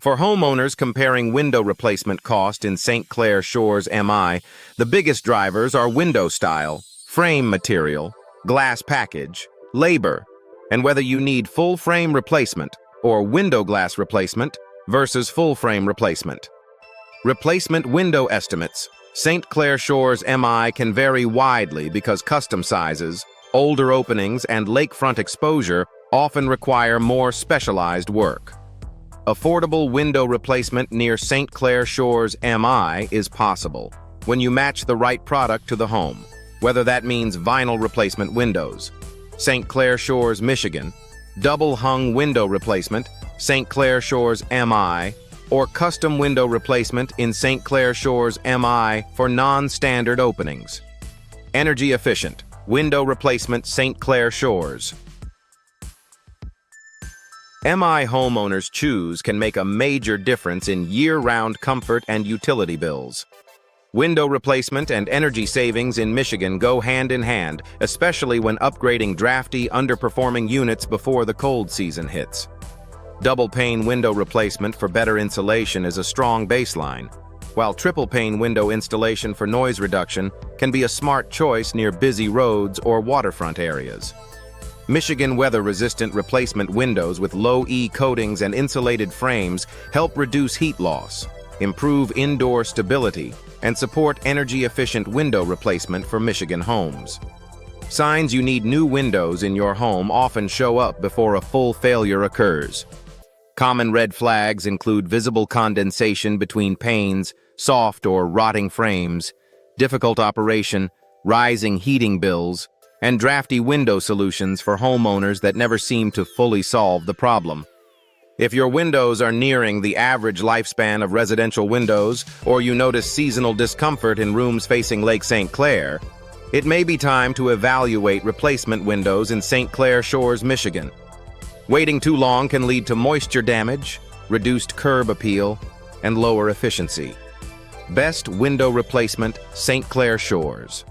For homeowners comparing window replacement cost in St. Clair Shores MI, the biggest drivers are window style, frame material, glass package, labor, and whether you need full frame replacement or window glass replacement versus full frame replacement. Replacement window estimates. St. Clair Shores MI can vary widely because custom sizes, older openings, and lakefront exposure often require more specialized work. Affordable window replacement near St. Clair Shores MI is possible when you match the right product to the home, whether that means vinyl replacement windows. St. Clair Shores, Michigan, double-hung window replacement, St. Clair Shores MI, or custom window replacement in St. Clair Shores MI for non-standard openings. Energy efficient, window replacement St. Clair Shores. MI homeowners choose can make a major difference in year-round comfort and utility bills. Window replacement and energy savings in Michigan go hand in hand, especially when upgrading drafty, underperforming units before the cold season hits. Double pane window replacement for better insulation is a strong baseline, while triple pane window installation for noise reduction can be a smart choice near busy roads or waterfront areas. Michigan weather-resistant replacement windows with low-E coatings and insulated frames help reduce heat loss, improve indoor stability, and support energy-efficient window replacement for Michigan homes. Signs you need new windows in your home often show up before a full failure occurs. Common red flags include visible condensation between panes, soft or rotting frames, difficult operation, rising heating bills, and drafty window solutions for homeowners that never seem to fully solve the problem. If your windows are nearing the average lifespan of residential windows, or you notice seasonal discomfort in rooms facing Lake St. Clair, it may be time to evaluate replacement windows in St. Clair Shores, Michigan. Waiting too long can lead to moisture damage, reduced curb appeal, and lower efficiency. Best window replacement, St. Clair Shores.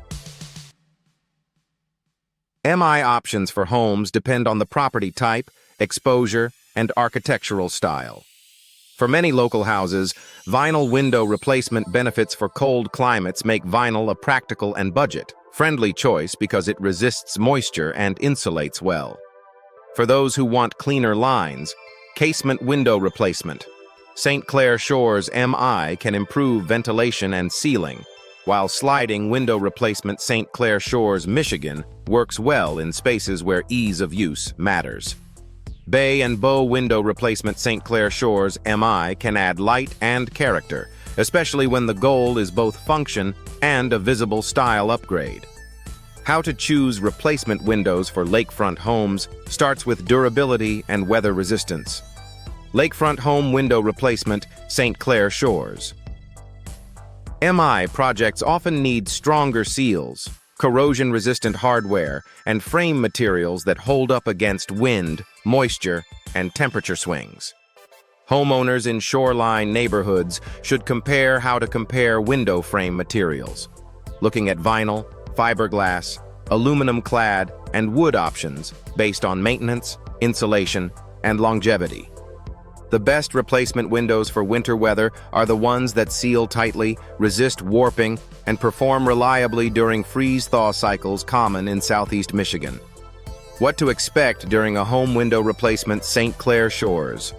MI options for homes depend on the property type, exposure, and architectural style. For many local houses, vinyl window replacement benefits for cold climates make vinyl a practical and budget-friendly choice because it resists moisture and insulates well. For those who want cleaner lines, casement window replacement. St. Clair Shores MI can improve ventilation and sealing, while sliding window replacement St. Clair Shores, Michigan works well in spaces where ease of use matters. Bay and bow window replacement St. Clair Shores MI can add light and character, especially when the goal is both function and a visible style upgrade. How to choose replacement windows for lakefront homes starts with durability and weather resistance. Lakefront home window replacement St. Clair Shores. MI projects often need stronger seals, corrosion-resistant hardware, and frame materials that hold up against wind, moisture, and temperature swings. Homeowners in shoreline neighborhoods should compare how to compare window frame materials, looking at vinyl, fiberglass, aluminum-clad, and wood options based on maintenance, insulation, and longevity. The best replacement windows for winter weather are the ones that seal tightly, resist warping, and perform reliably during freeze-thaw cycles common in southeast Michigan. What to expect during a home window replacement St. Clair Shores.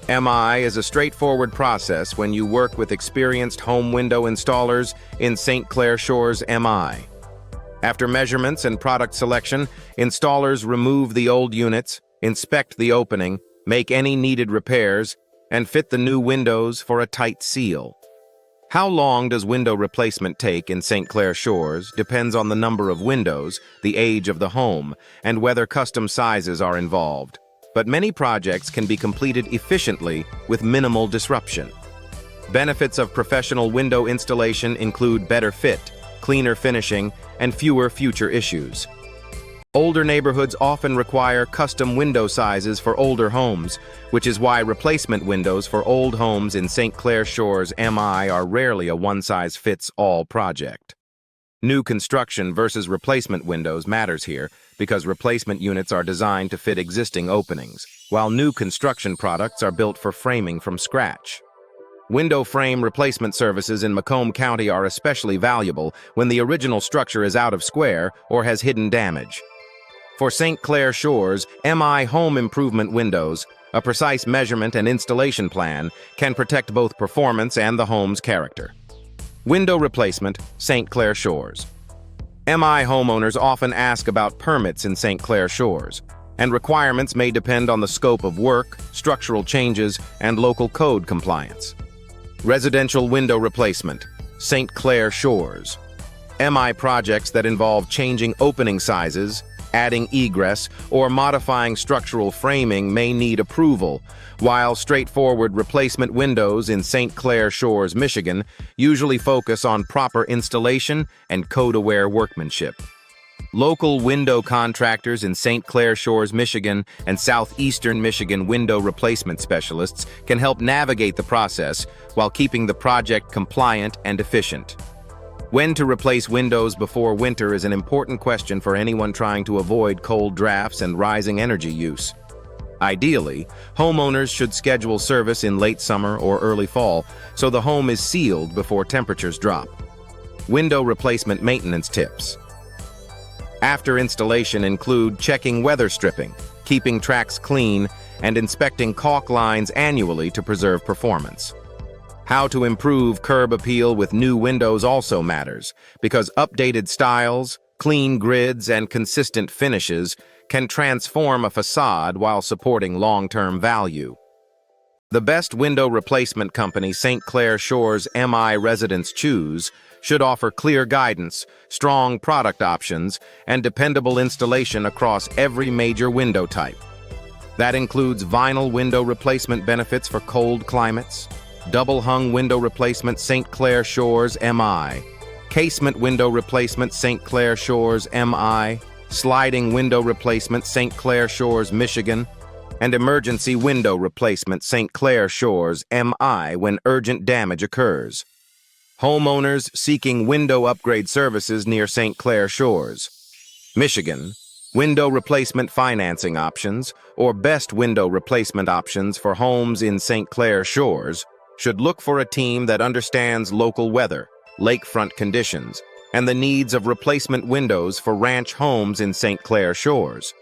MI is a straightforward process when you work with experienced home window installers in St. Clair Shores MI. After measurements and product selection, installers remove the old units, inspect the opening, make any needed repairs, and fit the new windows for a tight seal. How long does window replacement take in St. Clair Shores depends on the number of windows, the age of the home, and whether custom sizes are involved. But many projects can be completed efficiently with minimal disruption. Benefits of professional window installation include better fit, cleaner finishing, and fewer future issues. Older neighborhoods often require custom window sizes for older homes, which is why replacement windows for old homes in St. Clair Shores MI are rarely a one-size-fits-all project. New construction versus replacement windows matters here because replacement units are designed to fit existing openings, while new construction products are built for framing from scratch. Window frame replacement services in Macomb County are especially valuable when the original structure is out of square or has hidden damage. For St. Clair Shores MI home improvement windows, a precise measurement and installation plan can protect both performance and the home's character. Window replacement, St. Clair Shores. MI homeowners often ask about permits in St. Clair Shores, and requirements may depend on the scope of work, structural changes, and local code compliance. Residential window replacement, St. Clair Shores. MI projects that involve changing opening sizes, adding egress, or modifying structural framing may need approval, while straightforward replacement windows in St. Clair Shores, Michigan, usually focus on proper installation and code-aware workmanship. Local window contractors in St. Clair Shores, Michigan, and southeastern Michigan window replacement specialists can help navigate the process while keeping the project compliant and efficient. When to replace windows before winter is an important question for anyone trying to avoid cold drafts and rising energy use. Ideally, homeowners should schedule service in late summer or early fall so the home is sealed before temperatures drop. Window replacement maintenance tips. After installation include checking weather stripping, keeping tracks clean, and inspecting caulk lines annually to preserve performance. How to improve curb appeal with new windows also matters, because updated styles, clean grids, and consistent finishes can transform a facade while supporting long-term value. The best window replacement company St. Clair Shores MI residents choose should offer clear guidance, strong product options, and dependable installation across every major window type. That includes vinyl window replacement benefits for cold climates, double-hung window replacement St. Clair Shores MI, casement window replacement St. Clair Shores MI, sliding window replacement St. Clair Shores, Michigan, and emergency window replacement St. Clair Shores MI when urgent damage occurs. Homeowners seeking window upgrade services near St. Clair Shores, Michigan, window replacement financing options, or best window replacement options for homes in St. Clair Shores should look for a team that understands local weather, lakefront conditions, and the needs of replacement windows for ranch homes in St. Clair Shores.